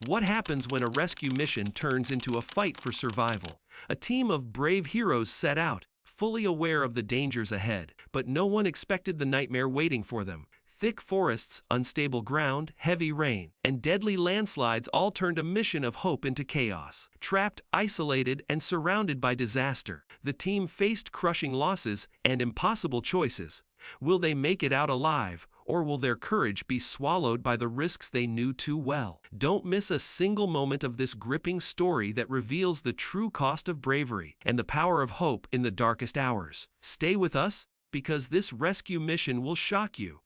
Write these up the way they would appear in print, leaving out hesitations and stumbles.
What happens when a rescue mission turns into a fight for survival? A team of brave heroes set out, fully aware of the dangers ahead, but no one expected the nightmare waiting for them. Thick forests, unstable ground, heavy rain, and deadly landslides all turned a mission of hope into chaos. Trapped, isolated, and surrounded by disaster, the team faced crushing losses and impossible choices. Will they make it out alive, or will their courage be swallowed by the risks they knew too well? Don't miss a single moment of this gripping story that reveals the true cost of bravery and the power of hope in the darkest hours. Stay with us, because this rescue mission will shock you.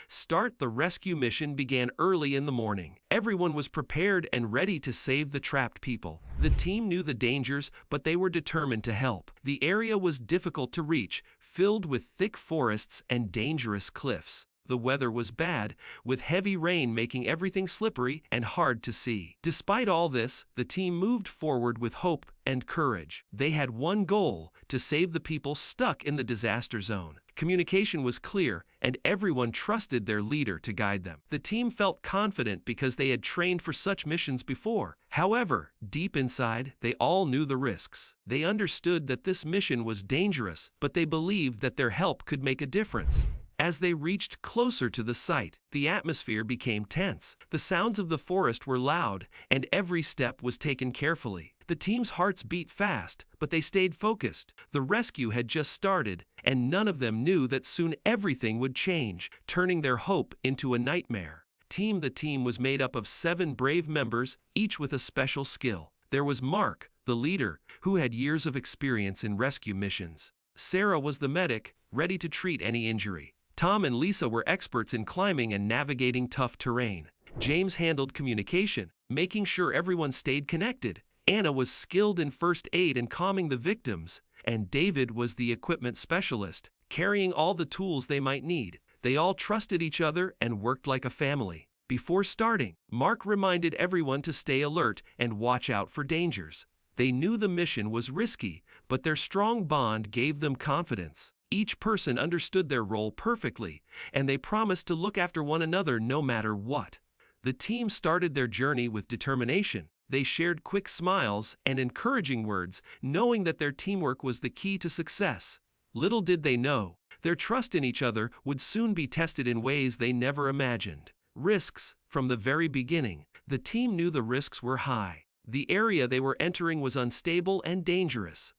The rescue mission began early in the morning. Everyone was prepared and ready to save the trapped people. The team knew the dangers, but they were determined to help. The area was difficult to reach, filled with thick forests and dangerous cliffs. The weather was bad, with heavy rain making everything slippery and hard to see. Despite all this, the team moved forward with hope and courage. They had one goal: to save the people stuck in the disaster zone. Communication was clear, and everyone trusted their leader to guide them. The team felt confident because they had trained for such missions before. However, deep inside, they all knew the risks. They understood that this mission was dangerous, but they believed that their help could make a difference. As they reached closer to the site, the atmosphere became tense. The sounds of the forest were loud, and every step was taken carefully. The team's hearts beat fast, but they stayed focused. The rescue had just started, and none of them knew that soon everything would change, turning their hope into a nightmare. The team was made up of 7 brave members, each with a special skill. There was Mark, the leader, who had years of experience in rescue missions. Sarah was the medic, ready to treat any injury. Tom and Lisa were experts in climbing and navigating tough terrain. James handled communication, making sure everyone stayed connected. Anna was skilled in first aid and calming the victims. And David was the equipment specialist, carrying all the tools they might need. They all trusted each other and worked like a family. Before starting, Mark reminded everyone to stay alert and watch out for dangers. They knew the mission was risky, but their strong bond gave them confidence. Each person understood their role perfectly, and they promised to look after one another no matter what. The team started their journey with determination. They shared quick smiles and encouraging words, knowing that their teamwork was the key to success. Little did they know, their trust in each other would soon be tested in ways they never imagined. Risks. From the very beginning, the team knew the risks were high. The area they were entering was unstable and dangerous.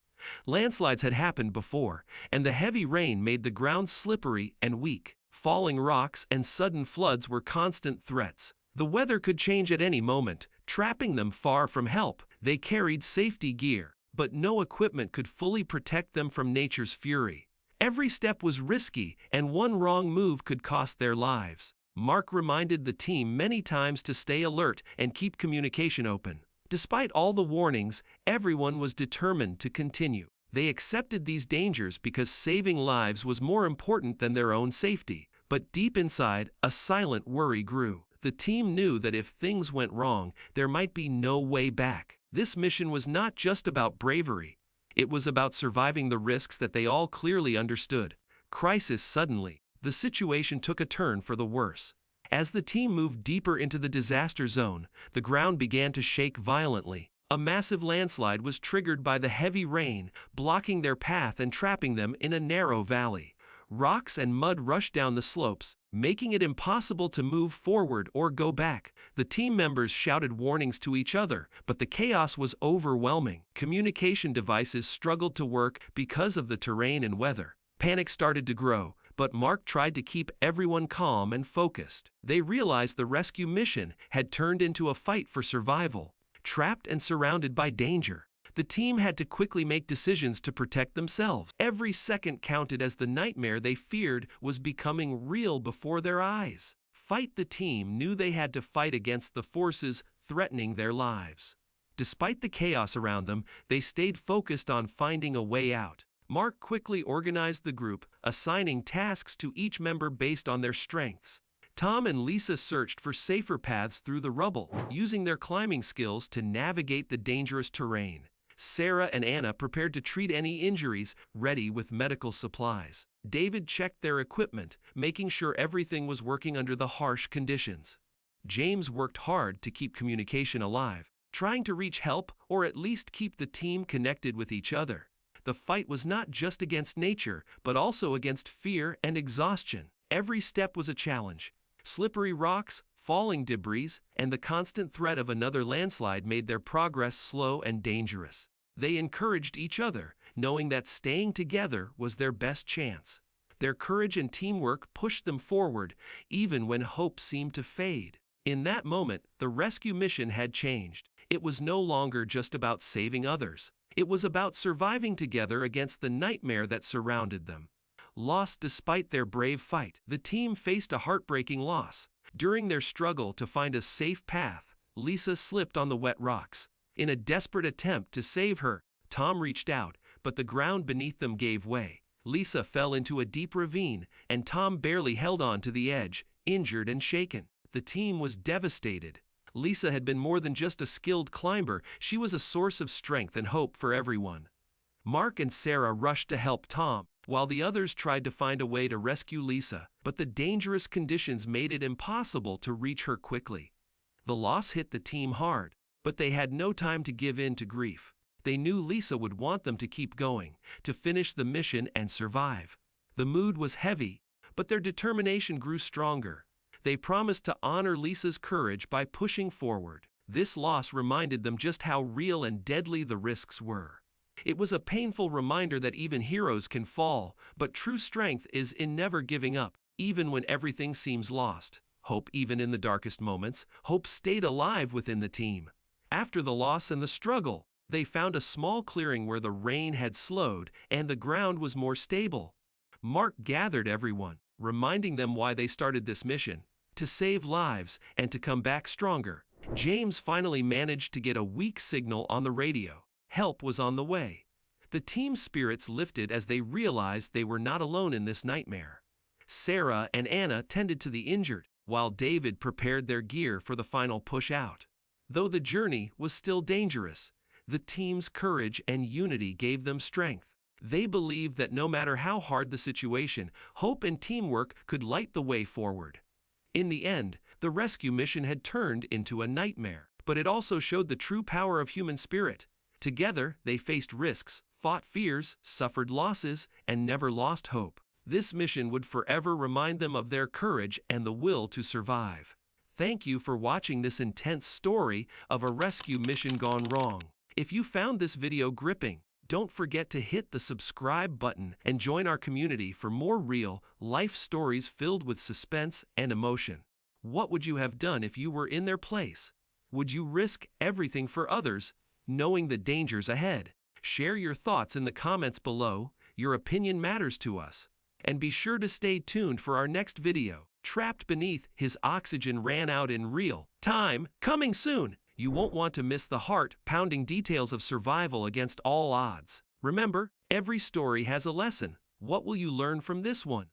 Landslides had happened before, and the heavy rain made the ground slippery and weak. Falling rocks and sudden floods were constant threats. The weather could change at any moment, trapping them far from help. They carried safety gear, but no equipment could fully protect them from nature's fury. Every step was risky, and one wrong move could cost their lives. Mark reminded the team many times to stay alert and keep communication open. Despite all the warnings, everyone was determined to continue. They accepted these dangers because saving lives was more important than their own safety. But deep inside, a silent worry grew. The team knew that if things went wrong, there might be no way back. This mission was not just about bravery. It was about surviving the risks that they all clearly understood. Crisis. Suddenly, the situation took a turn for the worse. As the team moved deeper into the disaster zone, the ground began to shake violently. A massive landslide was triggered by the heavy rain, blocking their path and trapping them in a narrow valley. Rocks and mud rushed down the slopes, making it impossible to move forward or go back. The team members shouted warnings to each other, but the chaos was overwhelming. Communication devices struggled to work because of the terrain and weather. Panic started to grow, but Mark tried to keep everyone calm and focused. They realized the rescue mission had turned into a fight for survival. Trapped and surrounded by danger, the team had to quickly make decisions to protect themselves. Every second counted as the nightmare they feared was becoming real before their eyes. The team knew they had to fight against the forces threatening their lives. Despite the chaos around them, they stayed focused on finding a way out. Mark quickly organized the group, assigning tasks to each member based on their strengths. Tom and Lisa searched for safer paths through the rubble, using their climbing skills to navigate the dangerous terrain. Sarah and Anna prepared to treat any injuries, ready with medical supplies. David checked their equipment, making sure everything was working under the harsh conditions. James worked hard to keep communication alive, trying to reach help or at least keep the team connected with each other. The fight was not just against nature, but also against fear and exhaustion. Every step was a challenge. Slippery rocks, falling debris, and the constant threat of another landslide made their progress slow and dangerous. They encouraged each other, knowing that staying together was their best chance. Their courage and teamwork pushed them forward, even when hope seemed to fade. In that moment, the rescue mission had changed. It was no longer just about saving others. It was about surviving together against the nightmare that surrounded them. Lost despite their brave fight, the team faced a heartbreaking loss. During their struggle to find a safe path, Lisa slipped on the wet rocks. In a desperate attempt to save her, Tom reached out, but the ground beneath them gave way. Lisa fell into a deep ravine, and Tom barely held on to the edge, injured and shaken. The team was devastated. Lisa had been more than just a skilled climber, she was a source of strength and hope for everyone. Mark and Sarah rushed to help Tom, while the others tried to find a way to rescue Lisa, but the dangerous conditions made it impossible to reach her quickly. The loss hit the team hard, but they had no time to give in to grief. They knew Lisa would want them to keep going, to finish the mission and survive. The mood was heavy, but their determination grew stronger. They promised to honor Lisa's courage by pushing forward. This loss reminded them just how real and deadly the risks were. It was a painful reminder that even heroes can fall, but true strength is in never giving up, even when everything seems lost. Hope, even in the darkest moments, hope stayed alive within the team. After the loss and the struggle, they found a small clearing where the rain had slowed and the ground was more stable. Mark gathered everyone, reminding them why they started this mission: to save lives and to come back stronger. James finally managed to get a weak signal on the radio. Help was on the way. The team's spirits lifted as they realized they were not alone in this nightmare. Sarah and Anna tended to the injured, while David prepared their gear for the final push out. Though the journey was still dangerous, the team's courage and unity gave them strength. They believed that no matter how hard the situation, hope and teamwork could light the way forward. In the end, the rescue mission had turned into a nightmare, but it also showed the true power of human spirit. Together, they faced risks, fought fears, suffered losses, and never lost hope. This mission would forever remind them of their courage and the will to survive. Thank you for watching this intense story of a rescue mission gone wrong. If you found this video gripping, don't forget to hit the subscribe button and join our community for more real, life stories filled with suspense and emotion. What would you have done if you were in their place? Would you risk everything for others, knowing the dangers ahead? Share your thoughts in the comments below. Your opinion matters to us. And be sure to stay tuned for our next video. Trapped beneath, his oxygen ran out in real time, coming soon. You won't want to miss the heart-pounding details of survival against all odds. Remember, every story has a lesson. What will you learn from this one?